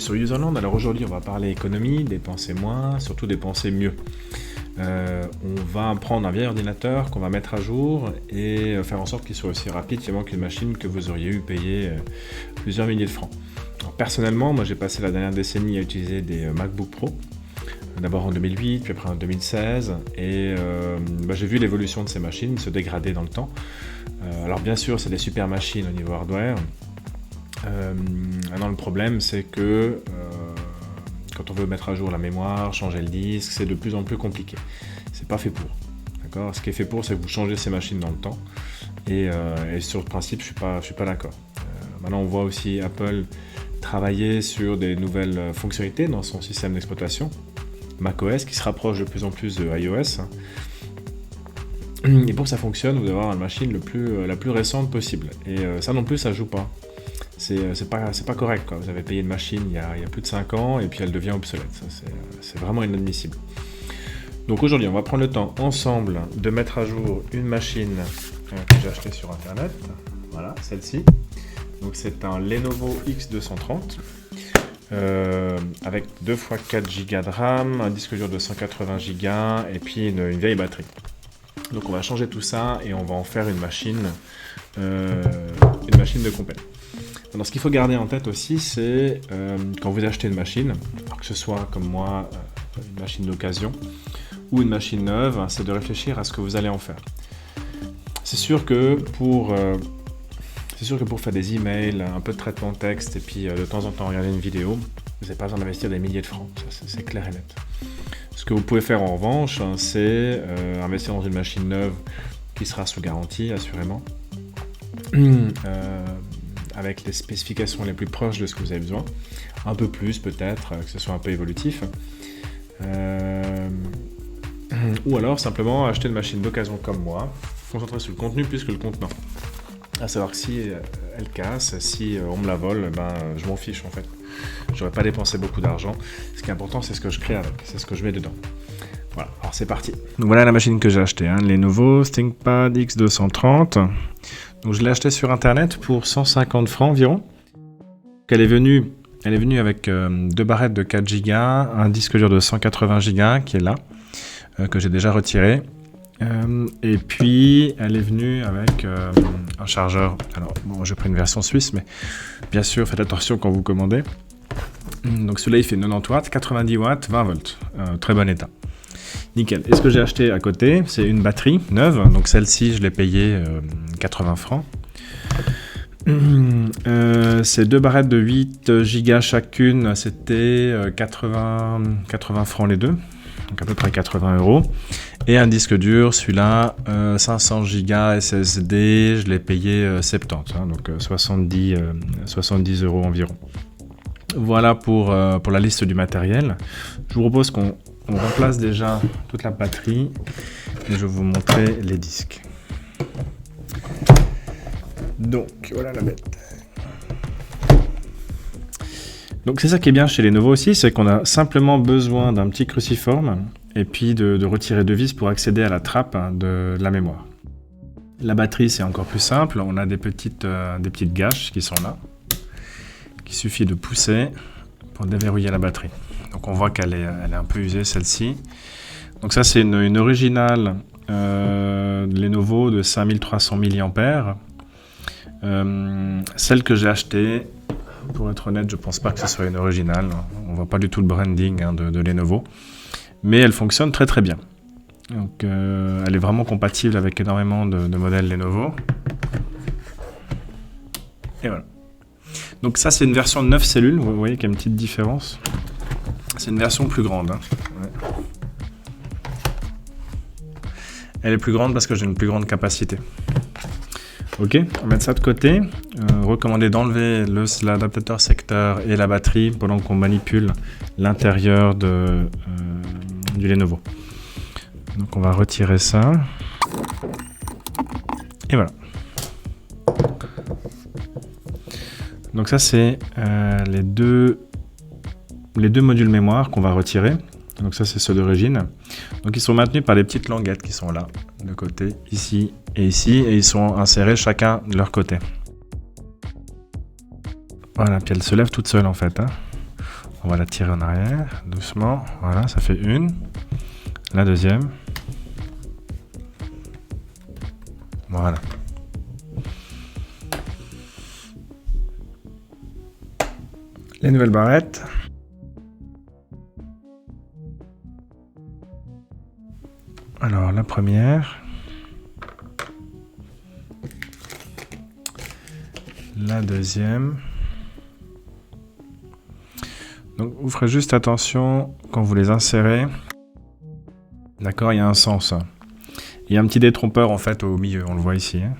sur Userland. Alors aujourd'hui, on va parler économie, dépenser moins, surtout dépenser mieux. On va prendre un vieil ordinateur qu'on va mettre à jour et faire en sorte qu'il soit aussi rapide finalement qu'une machine que vous auriez eu payé plusieurs milliers de francs. Alors, personnellement, moi j'ai passé la dernière décennie à utiliser des MacBook Pro. D'abord en 2008, puis après en 2016, et j'ai vu l'évolution de ces machines se dégrader dans le temps. Alors bien sûr, c'est des super machines au niveau hardware. Maintenant, le problème, c'est que quand on veut mettre à jour la mémoire, changer le disque, c'est de plus en plus compliqué. C'est pas fait pour. D'accord ? Ce qui est fait pour, c'est que vous changez ces machines dans le temps. Et sur le principe, je suis pas d'accord. Maintenant, on voit aussi Apple travailler sur des nouvelles fonctionnalités dans son système d'exploitation. macOS qui se rapproche de plus en plus de iOS. Et pour que ça fonctionne, vous devez avoir la machine la plus récente possible. Et ça non plus, ça joue pas. C'est pas correct, quoi. Vous avez payé une machine il y a plus de 5 ans et puis elle devient obsolète. Ça, c'est vraiment inadmissible. Donc aujourd'hui, on va prendre le temps ensemble de mettre à jour une machine que j'ai achetée sur internet. Voilà, celle-ci. Donc c'est un Lenovo X230. Avec 2 x 4 Go de RAM, un disque dur de 180 Go et puis une vieille batterie. Donc on va changer tout ça et on va en faire une machine de compète. Alors ce qu'il faut garder en tête aussi, c'est quand vous achetez une machine, alors que ce soit comme moi une machine d'occasion ou une machine neuve, c'est de réfléchir à ce que vous allez en faire. C'est sûr que pour faire des emails, un peu de traitement de texte et puis de temps en temps regarder une vidéo, vous n'avez pas besoin d'investir des milliers de francs, ça, c'est clair et net. Ce que vous pouvez faire en revanche, c'est investir dans une machine neuve qui sera sous garantie, assurément, avec les spécifications les plus proches de ce que vous avez besoin, un peu plus peut-être, que ce soit un peu évolutif. Ou alors simplement acheter une machine d'occasion comme moi, concentrer sur le contenu plus que le contenant. À savoir que si elle casse, si on me la vole, je m'en fiche en fait. J'aurais pas dépensé beaucoup d'argent. Ce qui est important, c'est ce que je crée avec, c'est ce que je mets dedans. Voilà, alors c'est parti. Donc voilà la machine que j'ai achetée, Lenovo ThinkPad X230. Donc je l'ai achetée sur internet pour 150 francs environ. Elle est venue avec 2 barrettes de 4 Go, un disque dur de 180 Go qui est là, que j'ai déjà retiré. Et puis elle est venue avec un chargeur. Alors bon, j'ai pris une version suisse, mais bien sûr faites attention quand vous commandez. Donc celui-là il fait 90 watts, 90 watts, 20 volts, très bon état. Nickel. Et ce que j'ai acheté à côté, c'est une batterie neuve. Donc celle-ci je l'ai payée 80 francs. Ces 2 barrettes de 8 Go chacune, c'était 80 francs les deux. Donc à peu près 80 €. Et un disque dur, celui-là, 500 Go SSD, je l'ai payé 70, donc 70 € environ. Voilà pour la liste du matériel. Je vous propose qu'on remplace déjà toute la batterie et je vais vous montrer les disques. Donc voilà la bête. Donc c'est ça qui est bien chez Lenovo aussi, c'est qu'on a simplement besoin d'un petit cruciforme et puis de retirer 2 vis pour accéder à la trappe de la mémoire. La batterie c'est encore plus simple, on a des petites gâches qui sont là, qu'il suffit de pousser pour déverrouiller la batterie. Donc on voit qu'elle est un peu usée celle-ci. Donc ça c'est une originale Lenovo de 5300 mAh. Celle que j'ai achetée, pour être honnête, je pense pas que ce soit une originale. On voit pas du tout le branding de Lenovo, mais elle fonctionne très très bien. Donc, elle est vraiment compatible avec énormément de modèles Lenovo. Et voilà. Donc ça, c'est une version de 9 cellules. Vous voyez qu'il y a une petite différence. C'est une version plus grande. Ouais. Elle est plus grande parce que j'ai une plus grande capacité. Ok, on va mettre ça de côté. Recommandé d'enlever l'adaptateur secteur et la batterie pendant qu'on manipule l'intérieur du Lenovo. Donc on va retirer ça. Et voilà. Donc ça c'est les deux modules mémoire qu'on va retirer. Donc ça c'est ceux d'origine. Donc ils sont maintenus par des petites languettes qui sont là, de côté, ici, et ils sont insérés chacun de leur côté. Voilà, puis elle se lève toute seule en fait. On va la tirer en arrière, doucement. Voilà, ça fait une. La deuxième. Voilà. Les nouvelles barrettes. Alors, la première. La deuxième. Donc, vous ferez juste attention quand vous les insérez. D'accord, il y a un sens. Il y a un petit détrompeur en fait au milieu, on le voit ici. Hein.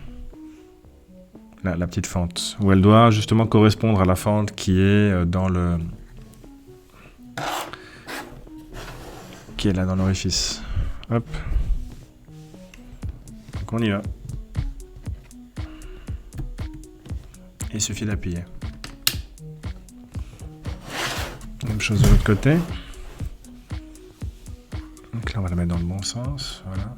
La petite fente, où elle doit justement correspondre à la fente qui est dans le... qui est là dans l'orifice. Hop. Donc on y va. Il suffit d'appuyer. Même chose de l'autre côté. Donc là on va la mettre dans le bon sens. Voilà.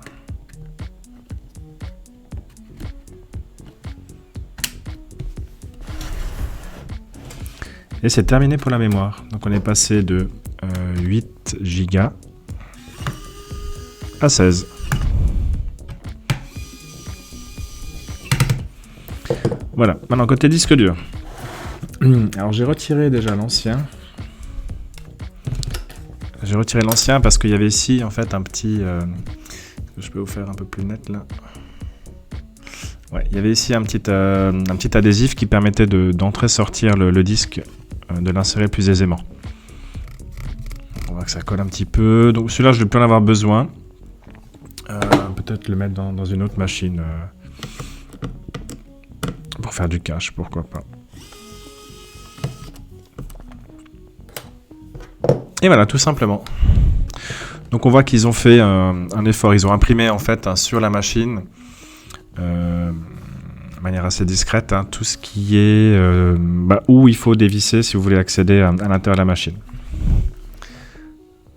Et c'est terminé pour la mémoire. Donc on est passé de 8 Go à 16. Voilà, maintenant côté disque dur. Alors j'ai retiré déjà l'ancien. J'ai retiré l'ancien parce qu'il y avait ici en fait un petit... je peux vous faire un peu plus net là. Ouais, il y avait ici un petit adhésif qui permettait d'entrer-sortir le disque, de l'insérer plus aisément. On voit que ça colle un petit peu. Donc celui-là, je ne vais plus en avoir besoin. Peut-être le mettre dans une autre machine pour faire du cache, pourquoi pas. Et voilà, tout simplement. Donc on voit qu'ils ont fait un effort. Ils ont imprimé en fait sur la machine de manière assez discrète, hein, tout ce qui est où il faut dévisser si vous voulez accéder à l'intérieur de la machine.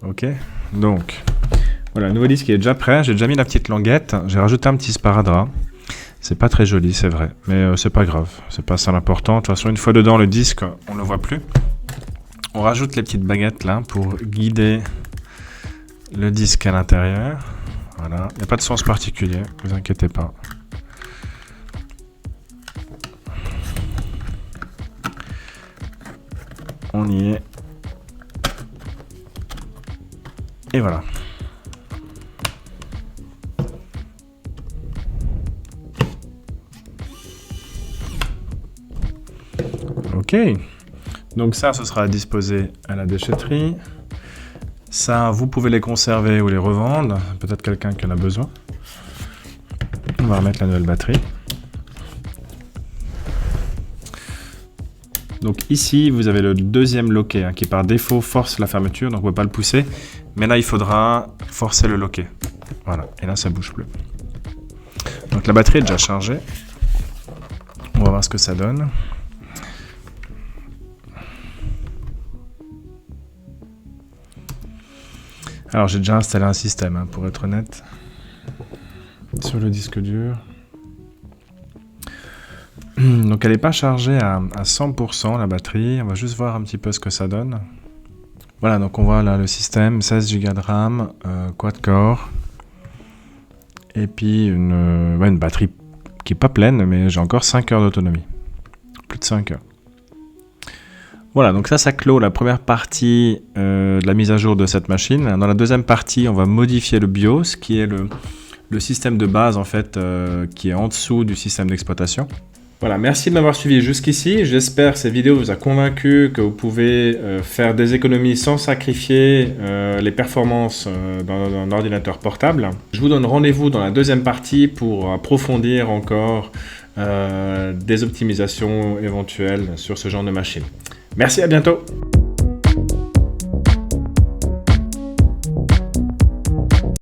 Ok, donc voilà, le nouveau disque est déjà prêt. J'ai déjà mis la petite languette. J'ai rajouté un petit sparadrap. C'est pas très joli, c'est vrai, mais c'est pas grave. C'est pas ça l'important. De toute façon, une fois dedans, le disque, on le voit plus. On rajoute les petites baguettes là pour guider le disque à l'intérieur. Voilà, il n'y a pas de sens particulier, ne vous inquiétez pas. On y est. Et voilà. Ok. Donc ça, ce sera disposé à la déchetterie. Ça, vous pouvez les conserver ou les revendre. Peut-être quelqu'un qui en a besoin. On va remettre la nouvelle batterie. Donc ici, vous avez le deuxième loquet qui par défaut force la fermeture, donc on ne peut pas le pousser. Mais là, il faudra forcer le loquet. Voilà, et là, ça ne bouge plus. Donc la batterie est déjà chargée. On va voir ce que ça donne. Alors j'ai déjà installé un système, pour être honnête, sur le disque dur. Donc elle n'est pas chargée à 100% la batterie, on va juste voir un petit peu ce que ça donne. Voilà, donc on voit là le système, 16 Go de RAM, quad-core, et puis une batterie qui n'est pas pleine, mais j'ai encore 5 heures d'autonomie, plus de 5 heures. Voilà, donc ça clôt la première partie de la mise à jour de cette machine. Dans la deuxième partie, on va modifier le BIOS, qui est le système de base en fait, qui est en dessous du système d'exploitation. Voilà, merci de m'avoir suivi jusqu'ici. J'espère que cette vidéo vous a convaincu que vous pouvez faire des économies sans sacrifier les performances d'un ordinateur portable. Je vous donne rendez-vous dans la deuxième partie pour approfondir encore des optimisations éventuelles sur ce genre de machine. Merci, à bientôt!